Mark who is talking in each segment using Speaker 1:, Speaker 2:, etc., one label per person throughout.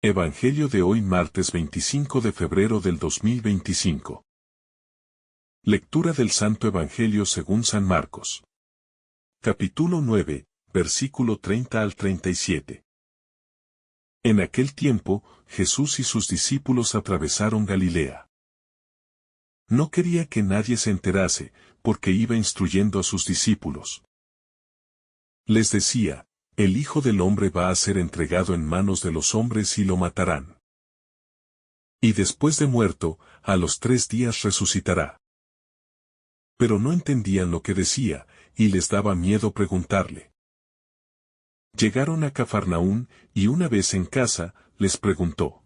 Speaker 1: Evangelio de hoy martes 25 de febrero del 2025. Lectura del Santo Evangelio según San Marcos. Capítulo 9, versículo 30 al 37. En aquel tiempo, Jesús y sus discípulos atravesaron Galilea. No quería que nadie se enterase, porque iba instruyendo a sus discípulos. Les decía: el Hijo del Hombre va a ser entregado en manos de los hombres y lo matarán. Y después de muerto, a los 3 días resucitará. Pero no entendían lo que decía, y les daba miedo preguntarle. Llegaron a Cafarnaún, y una vez en casa, les preguntó: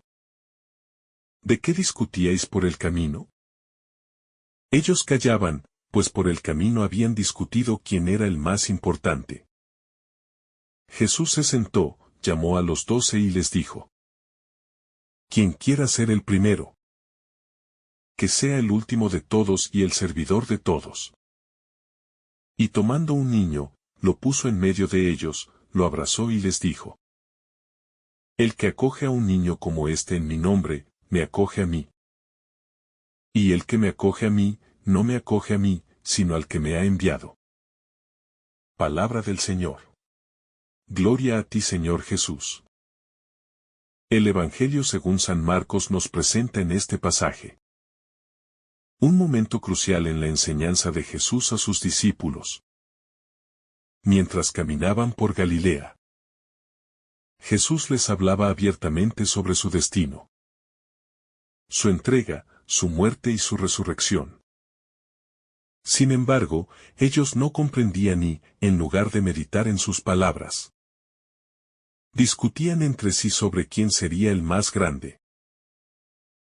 Speaker 1: ¿de qué discutíais por el camino? Ellos callaban, pues por el camino habían discutido quién era el más importante. Jesús se sentó, llamó a los 12 y les dijo: quien quiera ser el primero, que sea el último de todos y el servidor de todos. Y tomando un niño, lo puso en medio de ellos, lo abrazó y les dijo: el que acoge a un niño como este en mi nombre, me acoge a mí. Y el que me acoge a mí, no me acoge a mí, sino al que me ha enviado. Palabra del Señor. Gloria a ti, Señor Jesús. El Evangelio según San Marcos nos presenta en este pasaje un momento crucial en la enseñanza de Jesús a sus discípulos. Mientras caminaban por Galilea, Jesús les hablaba abiertamente sobre su destino, su entrega, su muerte y su resurrección. Sin embargo, ellos no comprendían y, en lugar de meditar en sus palabras, discutían entre sí sobre quién sería el más grande.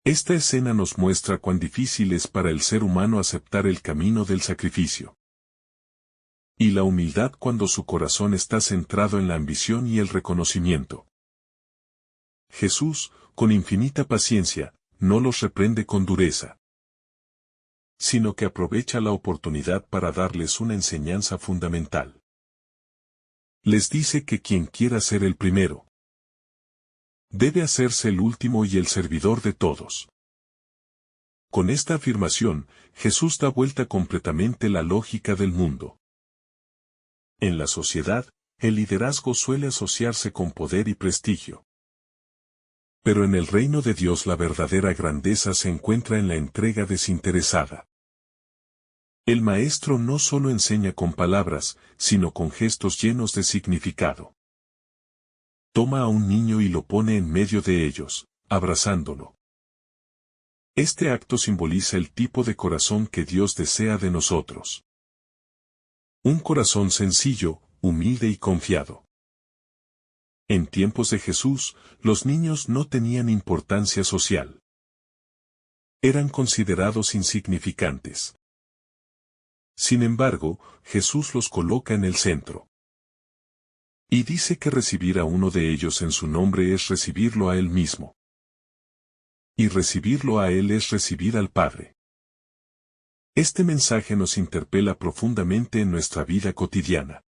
Speaker 1: Esta escena nos muestra cuán difícil es para el ser humano aceptar el camino del sacrificio y la humildad cuando su corazón está centrado en la ambición y el reconocimiento. Jesús, con infinita paciencia, no los reprende con dureza, sino que aprovecha la oportunidad para darles una enseñanza fundamental. Les dice que quien quiera ser el primero, debe hacerse el último y el servidor de todos. Con esta afirmación, Jesús da vuelta completamente la lógica del mundo. En la sociedad, el liderazgo suele asociarse con poder y prestigio. Pero en el reino de Dios la verdadera grandeza se encuentra en la entrega desinteresada. El Maestro no solo enseña con palabras, sino con gestos llenos de significado. Toma a un niño y lo pone en medio de ellos, abrazándolo. Este acto simboliza el tipo de corazón que Dios desea de nosotros. Un corazón sencillo, humilde y confiado. En tiempos de Jesús, los niños no tenían importancia social. Eran considerados insignificantes. Sin embargo, Jesús los coloca en el centro. Y dice que recibir a uno de ellos en su nombre es recibirlo a Él mismo. Y recibirlo a Él es recibir al Padre. Este mensaje nos interpela profundamente en nuestra vida cotidiana.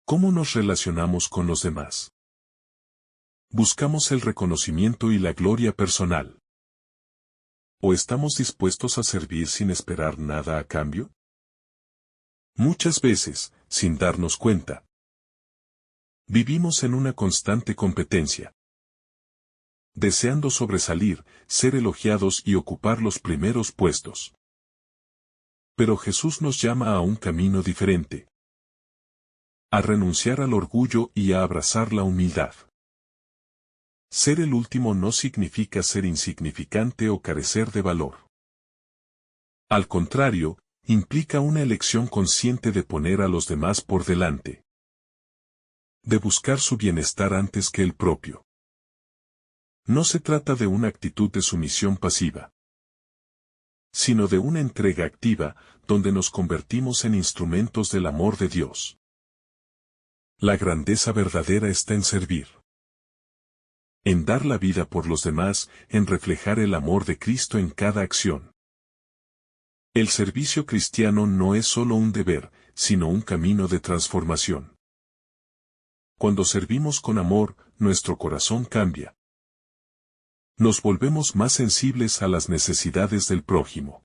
Speaker 1: ¿Cómo nos relacionamos con los demás? ¿Buscamos el reconocimiento y la gloria personal? ¿O estamos dispuestos a servir sin esperar nada a cambio? Muchas veces, sin darnos cuenta, vivimos en una constante competencia, deseando sobresalir, ser elogiados y ocupar los primeros puestos. Pero Jesús nos llama a un camino diferente, a renunciar al orgullo y a abrazar la humildad. Ser el último no significa ser insignificante o carecer de valor. Al contrario, implica una elección consciente de poner a los demás por delante, de buscar su bienestar antes que el propio. No se trata de una actitud de sumisión pasiva, sino de una entrega activa, donde nos convertimos en instrumentos del amor de Dios. La grandeza verdadera está en servir, en dar la vida por los demás, en reflejar el amor de Cristo en cada acción. El servicio cristiano no es solo un deber, sino un camino de transformación. Cuando servimos con amor, nuestro corazón cambia, Nos volvemos más sensibles a las necesidades del prójimo.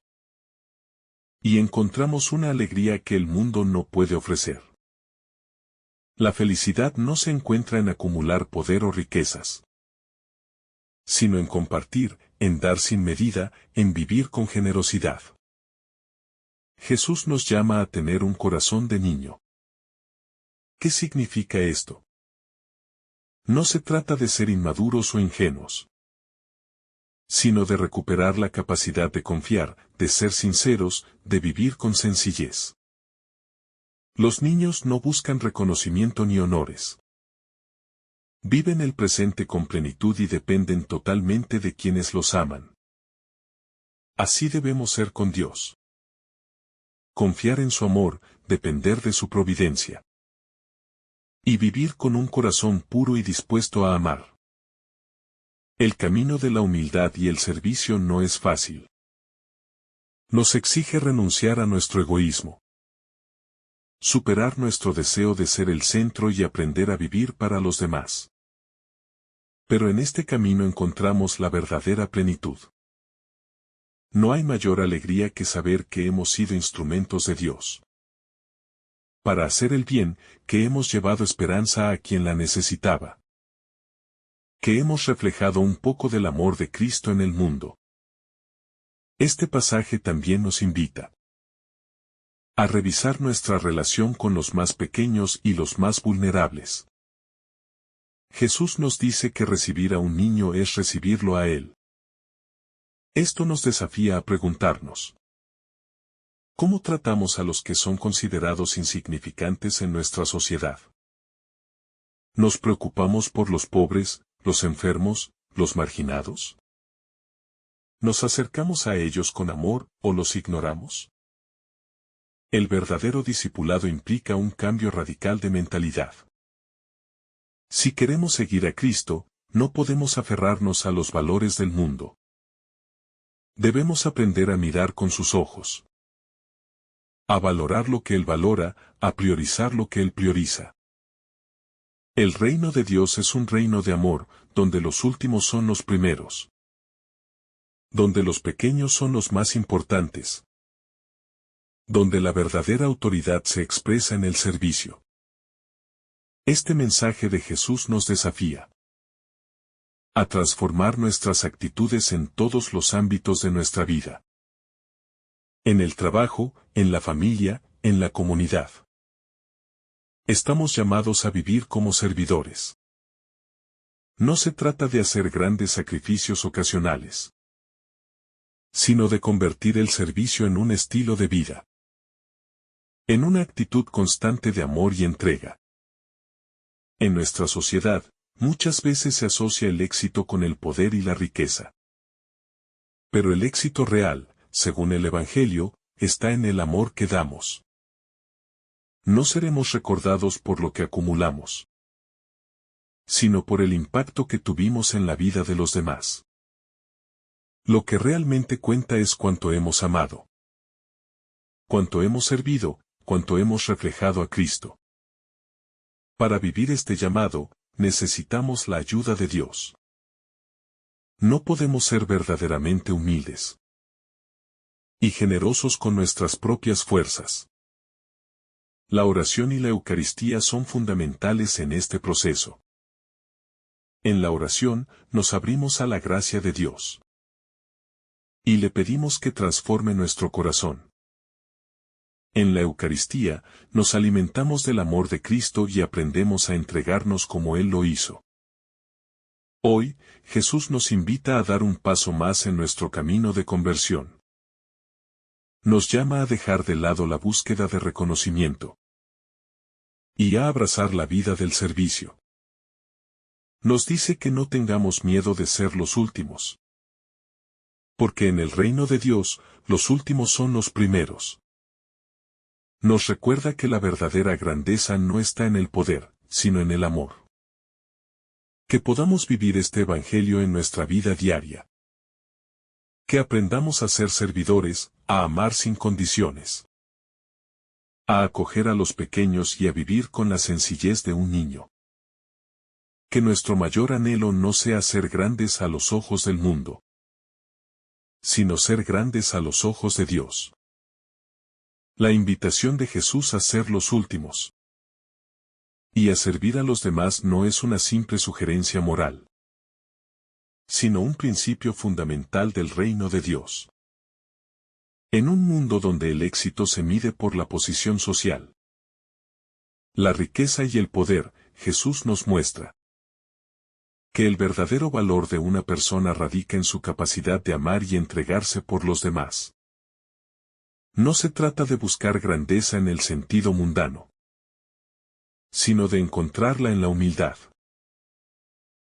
Speaker 1: Y encontramos una alegría que el mundo no puede ofrecer. La felicidad no se encuentra en acumular poder o riquezas, sino en compartir, en dar sin medida, en vivir con generosidad. Jesús nos llama a tener un corazón de niño. ¿Qué significa esto? No se trata de ser inmaduros o ingenuos, sino de recuperar la capacidad de confiar, de ser sinceros, de vivir con sencillez. Los niños no buscan reconocimiento ni honores. Viven el presente con plenitud y dependen totalmente de quienes los aman. Así debemos ser con Dios. Confiar en su amor, depender de su providencia. Y vivir con un corazón puro y dispuesto a amar. El camino de la humildad y el servicio no es fácil. Nos exige renunciar a nuestro egoísmo. Superar nuestro deseo de ser el centro y aprender a vivir para los demás. Pero en este camino encontramos la verdadera plenitud. No hay mayor alegría que saber que hemos sido instrumentos de Dios. Para hacer el bien, que hemos llevado esperanza a quien la necesitaba. Que hemos reflejado un poco del amor de Cristo en el mundo. Este pasaje también nos invita a revisar nuestra relación con los más pequeños y los más vulnerables. Jesús nos dice que recibir a un niño es recibirlo a Él. Esto nos desafía a preguntarnos: ¿cómo tratamos a los que son considerados insignificantes en nuestra sociedad? ¿Nos preocupamos por los pobres, los enfermos, los marginados? ¿Nos acercamos a ellos con amor o los ignoramos? El verdadero discipulado implica un cambio radical de mentalidad. Si queremos seguir a Cristo, no podemos aferrarnos a los valores del mundo. Debemos aprender a mirar con sus ojos. A valorar lo que Él valora, a priorizar lo que Él prioriza. El reino de Dios es un reino de amor, donde los últimos son los primeros. Donde los pequeños son los más importantes. Donde la verdadera autoridad se expresa en el servicio. Este mensaje de Jesús nos desafía a transformar nuestras actitudes en todos los ámbitos de nuestra vida. En el trabajo, en la familia, en la comunidad. Estamos llamados a vivir como servidores. No se trata de hacer grandes sacrificios ocasionales, sino de convertir el servicio en un estilo de vida. En una actitud constante de amor y entrega. En nuestra sociedad, muchas veces se asocia el éxito con el poder y la riqueza. Pero el éxito real, según el Evangelio, está en el amor que damos. No seremos recordados por lo que acumulamos, sino por el impacto que tuvimos en la vida de los demás. Lo que realmente cuenta es cuánto hemos amado, cuánto hemos servido, cuánto hemos reflejado a Cristo. Para vivir este llamado, necesitamos la ayuda de Dios. No podemos ser verdaderamente humildes y generosos con nuestras propias fuerzas. La oración y la Eucaristía son fundamentales en este proceso. En la oración, nos abrimos a la gracia de Dios. Y le pedimos que transforme nuestro corazón. En la Eucaristía, nos alimentamos del amor de Cristo y aprendemos a entregarnos como Él lo hizo. Hoy, Jesús nos invita a dar un paso más en nuestro camino de conversión. Nos llama a dejar de lado la búsqueda de reconocimiento y a abrazar la vida del servicio. Nos dice que no tengamos miedo de ser los últimos. Porque en el reino de Dios, los últimos son los primeros. Nos recuerda que la verdadera grandeza no está en el poder, sino en el amor. Que podamos vivir este Evangelio en nuestra vida diaria. Que aprendamos a ser servidores, a amar sin condiciones. A acoger a los pequeños y a vivir con la sencillez de un niño. Que nuestro mayor anhelo no sea ser grandes a los ojos del mundo, sino ser grandes a los ojos de Dios. La invitación de Jesús a ser los últimos y a servir a los demás no es una simple sugerencia moral, sino un principio fundamental del reino de Dios. En un mundo donde el éxito se mide por la posición social, la riqueza y el poder, Jesús nos muestra que el verdadero valor de una persona radica en su capacidad de amar y entregarse por los demás. No se trata de buscar grandeza en el sentido mundano, sino de encontrarla en la humildad,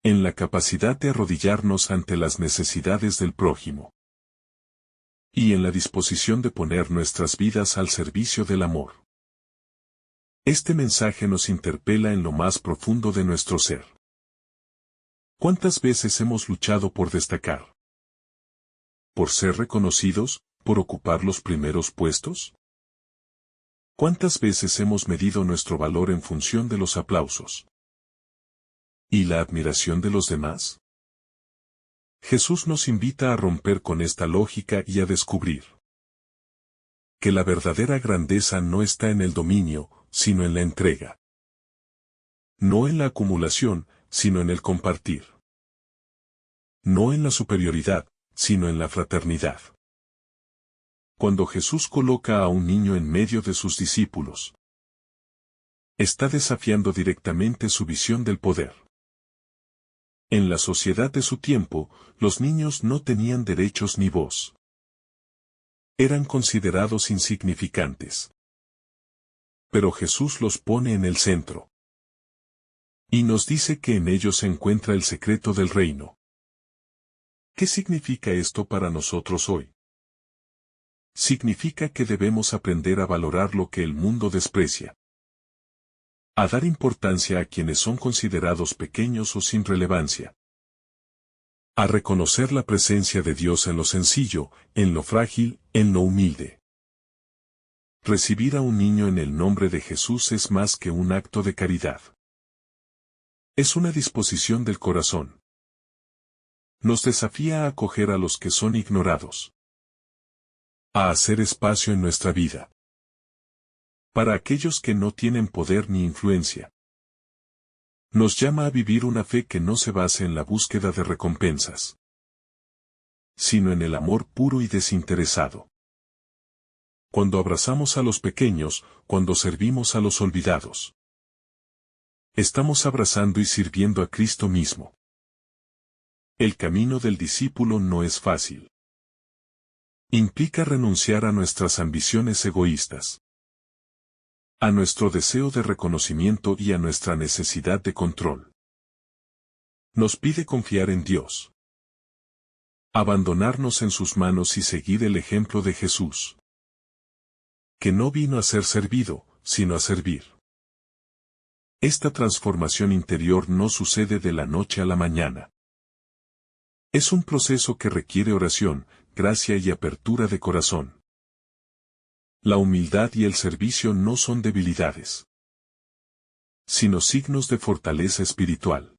Speaker 1: en la capacidad de arrodillarnos ante las necesidades del prójimo, y en la disposición de poner nuestras vidas al servicio del amor. Este mensaje nos interpela en lo más profundo de nuestro ser. ¿Cuántas veces hemos luchado por destacar? ¿Por ser reconocidos, por ocupar los primeros puestos? ¿Cuántas veces hemos medido nuestro valor en función de los aplausos y la admiración de los demás? Jesús nos invita a romper con esta lógica y a descubrir que la verdadera grandeza no está en el dominio, sino en la entrega. No en la acumulación, sino en el compartir. No en la superioridad, sino en la fraternidad. Cuando Jesús coloca a un niño en medio de sus discípulos, está desafiando directamente su visión del poder. En la sociedad de su tiempo, los niños no tenían derechos ni voz. Eran considerados insignificantes. Pero Jesús los pone en el centro. Y nos dice que en ellos se encuentra el secreto del reino. ¿Qué significa esto para nosotros hoy? Significa que debemos aprender a valorar lo que el mundo desprecia. A dar importancia a quienes son considerados pequeños o sin relevancia. A reconocer la presencia de Dios en lo sencillo, en lo frágil, en lo humilde. Recibir a un niño en el nombre de Jesús es más que un acto de caridad. Es una disposición del corazón. Nos desafía a acoger a los que son ignorados. A hacer espacio en nuestra vida. Para aquellos que no tienen poder ni influencia. Nos llama a vivir una fe que no se base en la búsqueda de recompensas, sino en el amor puro y desinteresado. Cuando abrazamos a los pequeños, cuando servimos a los olvidados, estamos abrazando y sirviendo a Cristo mismo. El camino del discípulo no es fácil. Implica renunciar a nuestras ambiciones egoístas, a nuestro deseo de reconocimiento y a nuestra necesidad de control. Nos pide confiar en Dios, abandonarnos en sus manos y seguir el ejemplo de Jesús, que no vino a ser servido, sino a servir. Esta transformación interior no sucede de la noche a la mañana. Es un proceso que requiere oración, gracia y apertura de corazón. La humildad y el servicio no son debilidades, sino signos de fortaleza espiritual.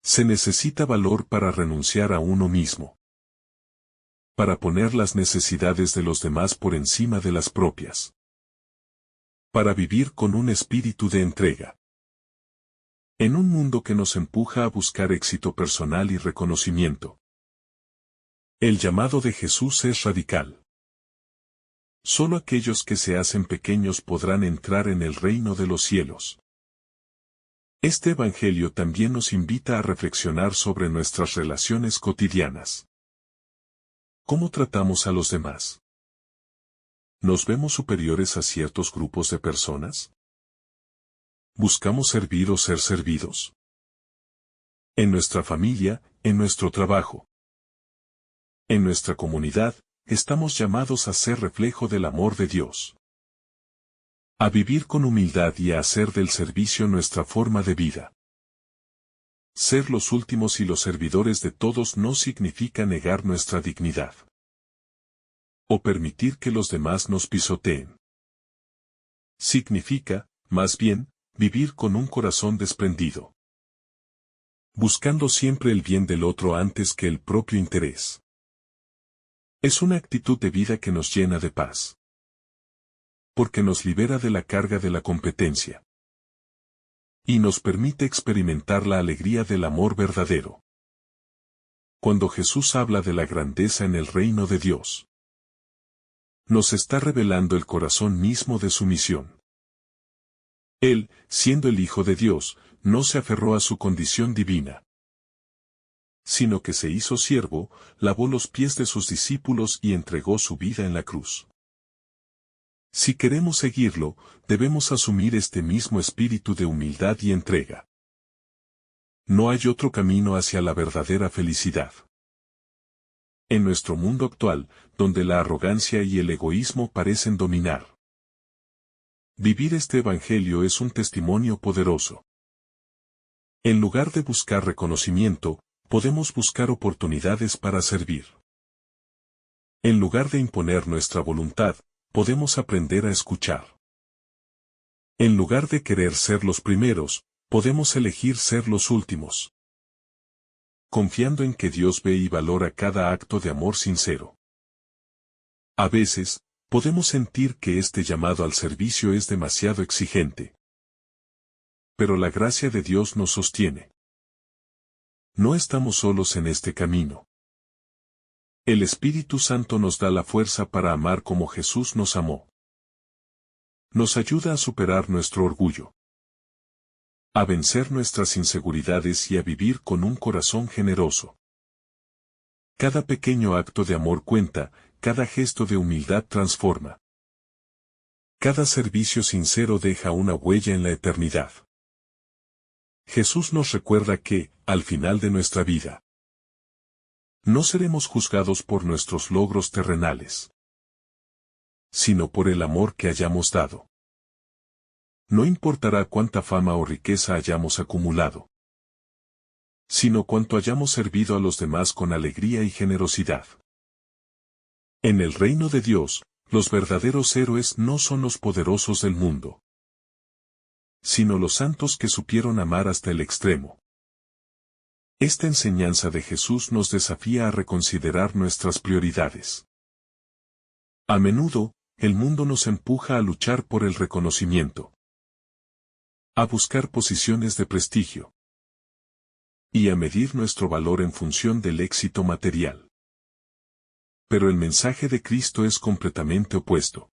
Speaker 1: Se necesita valor para renunciar a uno mismo, para poner las necesidades de los demás por encima de las propias, para vivir con un espíritu de entrega. En un mundo que nos empuja a buscar éxito personal y reconocimiento, el llamado de Jesús es radical. Solo aquellos que se hacen pequeños podrán entrar en el reino de los cielos. Este evangelio también nos invita a reflexionar sobre nuestras relaciones cotidianas. ¿Cómo tratamos a los demás? ¿Nos vemos superiores a ciertos grupos de personas? ¿Buscamos servir o ser servidos? En nuestra familia, en nuestro trabajo, en nuestra comunidad, estamos llamados a ser reflejo del amor de Dios. A vivir con humildad y a hacer del servicio nuestra forma de vida. Ser los últimos y los servidores de todos no significa negar nuestra dignidad, o permitir que los demás nos pisoteen. Significa, más bien, vivir con un corazón desprendido. buscando siempre el bien del otro antes que el propio interés. Es una actitud de vida que nos llena de paz, porque nos libera de la carga de la competencia y nos permite experimentar la alegría del amor verdadero. Cuando Jesús habla de la grandeza en el reino de Dios, nos está revelando el corazón mismo de su misión. Él, siendo el Hijo de Dios, no se aferró a su condición divina, sino que se hizo siervo, lavó los pies de sus discípulos y entregó su vida en la cruz. Si queremos seguirlo, debemos asumir este mismo espíritu de humildad y entrega. No hay otro camino hacia la verdadera felicidad. En nuestro mundo actual, donde la arrogancia y el egoísmo parecen dominar, vivir este evangelio es un testimonio poderoso. En lugar de buscar reconocimiento, podemos buscar oportunidades para servir. En lugar de imponer nuestra voluntad, podemos aprender a escuchar. En lugar de querer ser los primeros, podemos elegir ser los últimos, confiando en que Dios ve y valora cada acto de amor sincero. A veces, podemos sentir que este llamado al servicio es demasiado exigente. Pero la gracia de Dios nos sostiene. No estamos solos en este camino. El Espíritu Santo nos da la fuerza para amar como Jesús nos amó. Nos ayuda a superar nuestro orgullo, a vencer nuestras inseguridades y a vivir con un corazón generoso. Cada pequeño acto de amor cuenta, cada gesto de humildad transforma. Cada servicio sincero deja una huella en la eternidad. Jesús nos recuerda que, al final de nuestra vida, no seremos juzgados por nuestros logros terrenales, sino por el amor que hayamos dado. No importará cuánta fama o riqueza hayamos acumulado, sino cuánto hayamos servido a los demás con alegría y generosidad. En el reino de Dios, los verdaderos héroes no son los poderosos del mundo, sino los santos que supieron amar hasta el extremo. Esta enseñanza de Jesús nos desafía a reconsiderar nuestras prioridades. A menudo, el mundo nos empuja a luchar por el reconocimiento, a buscar posiciones de prestigio y a medir nuestro valor en función del éxito material. Pero el mensaje de Cristo es completamente opuesto.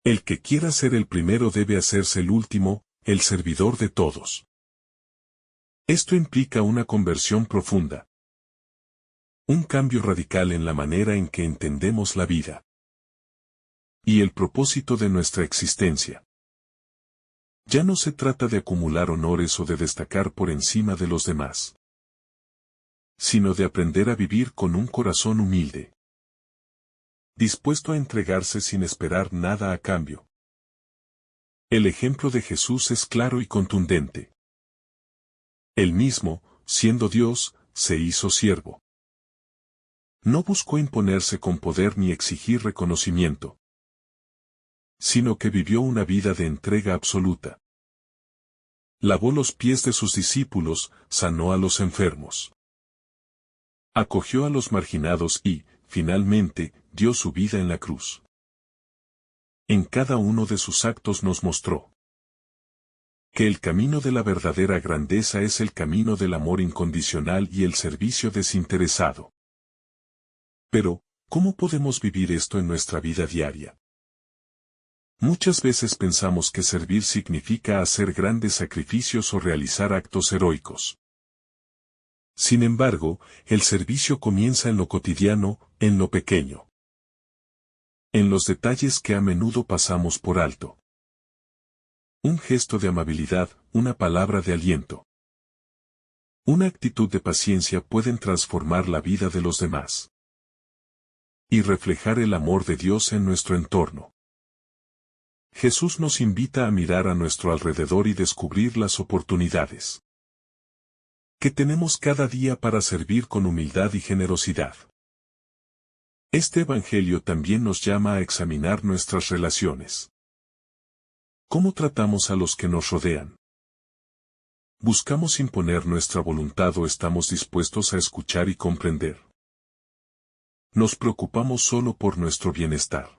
Speaker 1: El que quiera ser el primero debe hacerse el último, el servidor de todos. Esto implica una conversión profunda, un cambio radical en la manera en que entendemos la vida y el propósito de nuestra existencia. Ya no se trata de acumular honores o de destacar por encima de los demás, sino de aprender a vivir con un corazón humilde, dispuesto a entregarse sin esperar nada a cambio. El ejemplo de Jesús es claro y contundente. Él mismo, siendo Dios, se hizo siervo. No buscó imponerse con poder ni exigir reconocimiento, sino que vivió una vida de entrega absoluta. Lavó los pies de sus discípulos, sanó a los enfermos, acogió a los marginados y, finalmente, dio su vida en la cruz. En cada uno de sus actos nos mostró que el camino de la verdadera grandeza es el camino del amor incondicional y el servicio desinteresado. Pero, ¿cómo podemos vivir esto en nuestra vida diaria? Muchas veces pensamos que servir significa hacer grandes sacrificios o realizar actos heroicos. Sin embargo, el servicio comienza en lo cotidiano, en lo pequeño, en los detalles que a menudo pasamos por alto. Un gesto de amabilidad, una palabra de aliento, una actitud de paciencia pueden transformar la vida de los demás y reflejar el amor de Dios en nuestro entorno. Jesús nos invita a mirar a nuestro alrededor y descubrir las oportunidades que tenemos cada día para servir con humildad y generosidad. Este evangelio también nos llama a examinar nuestras relaciones. ¿Cómo tratamos a los que nos rodean? ¿Buscamos imponer nuestra voluntad o estamos dispuestos a escuchar y comprender? ¿Nos preocupamos solo por nuestro bienestar?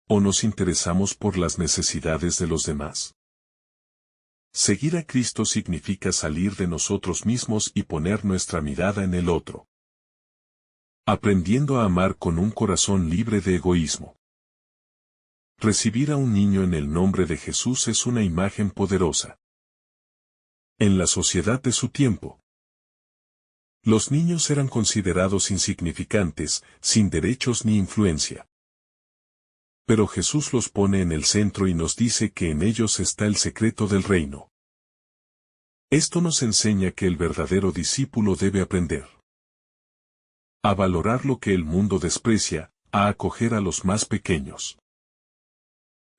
Speaker 1: ¿O nos interesamos por las necesidades de los demás? Seguir a Cristo significa salir de nosotros mismos y poner nuestra mirada en el otro. Aprendiendo a amar con un corazón libre de egoísmo. Recibir a un niño en el nombre de Jesús es una imagen poderosa. En la sociedad de su tiempo, los niños eran considerados insignificantes, sin derechos ni influencia. Pero Jesús los pone en el centro y nos dice que en ellos está el secreto del reino. Esto nos enseña que el verdadero discípulo debe aprender a valorar lo que el mundo desprecia, a acoger a los más pequeños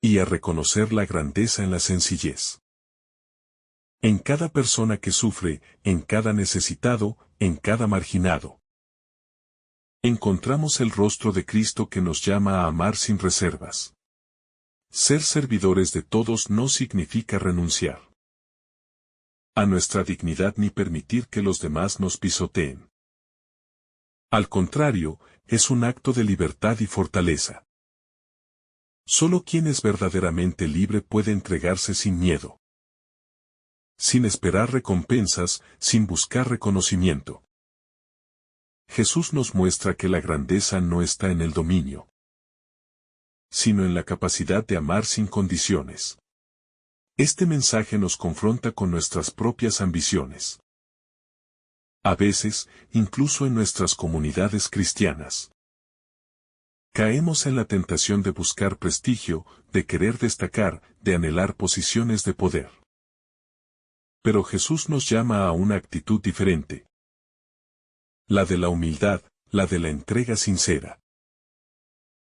Speaker 1: y a reconocer la grandeza en la sencillez. En cada persona que sufre, en cada necesitado, en cada marginado. Encontramos el rostro de Cristo que nos llama a amar sin reservas. Ser servidores de todos no significa renunciar a nuestra dignidad ni permitir que los demás nos pisoteen. Al contrario, es un acto de libertad y fortaleza. Solo quien es verdaderamente libre puede entregarse sin miedo, sin esperar recompensas, sin buscar reconocimiento. Jesús nos muestra que la grandeza no está en el dominio, sino en la capacidad de amar sin condiciones. Este mensaje nos confronta con nuestras propias ambiciones. A veces, incluso en nuestras comunidades cristianas, caemos en la tentación de buscar prestigio, de querer destacar, de anhelar posiciones de poder. Pero Jesús nos llama a una actitud diferente. La de la humildad, la de la entrega sincera.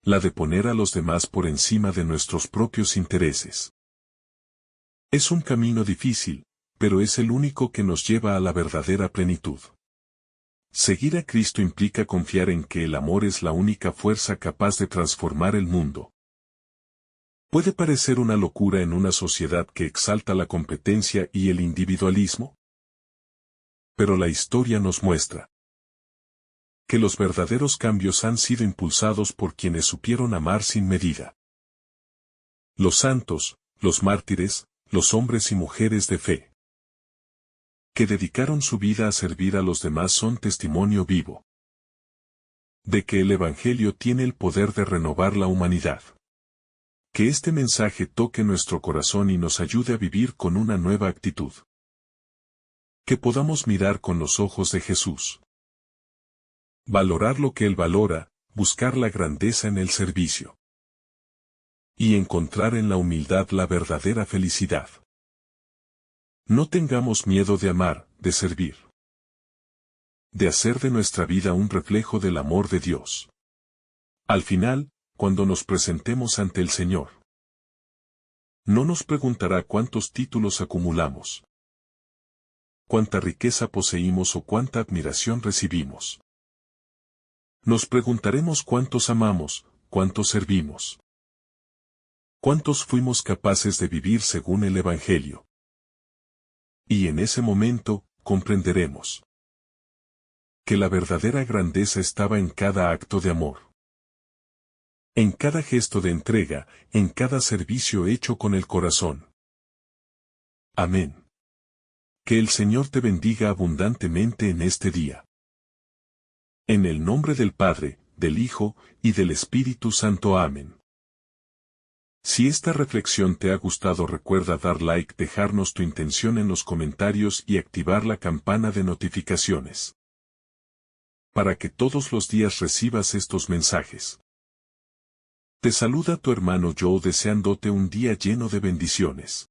Speaker 1: La de poner a los demás por encima de nuestros propios intereses. Es un camino difícil, pero es el único que nos lleva a la verdadera plenitud. Seguir a Cristo implica confiar en que el amor es la única fuerza capaz de transformar el mundo. ¿Puede parecer una locura en una sociedad que exalta la competencia y el individualismo? Pero la historia nos muestra que los verdaderos cambios han sido impulsados por quienes supieron amar sin medida. Los santos, los mártires, los hombres y mujeres de fe, que dedicaron su vida a servir a los demás son testimonio vivo de que el Evangelio tiene el poder de renovar la humanidad. Que este mensaje toque nuestro corazón y nos ayude a vivir con una nueva actitud. Que podamos mirar con los ojos de Jesús. Valorar lo que Él valora, buscar la grandeza en el servicio. Y encontrar en la humildad la verdadera felicidad. No tengamos miedo de amar, de servir. De hacer de nuestra vida un reflejo del amor de Dios. Al final, cuando nos presentemos ante el Señor, no nos preguntará cuántos títulos acumulamos, cuánta riqueza poseímos o cuánta admiración recibimos. Nos preguntaremos cuántos amamos, cuántos servimos, cuántos fuimos capaces de vivir según el Evangelio. Y en ese momento, comprenderemos que la verdadera grandeza estaba en cada acto de amor. En cada gesto de entrega, en cada servicio hecho con el corazón. Amén. Que el Señor te bendiga abundantemente en este día. En el nombre del Padre, del Hijo, y del Espíritu Santo. Amén. Si esta reflexión te ha gustado, recuerda dar like, dejarnos tu intención en los comentarios y activar la campana de notificaciones, para que todos los días recibas estos mensajes. Te saluda tu hermano Joe deseándote un día lleno de bendiciones.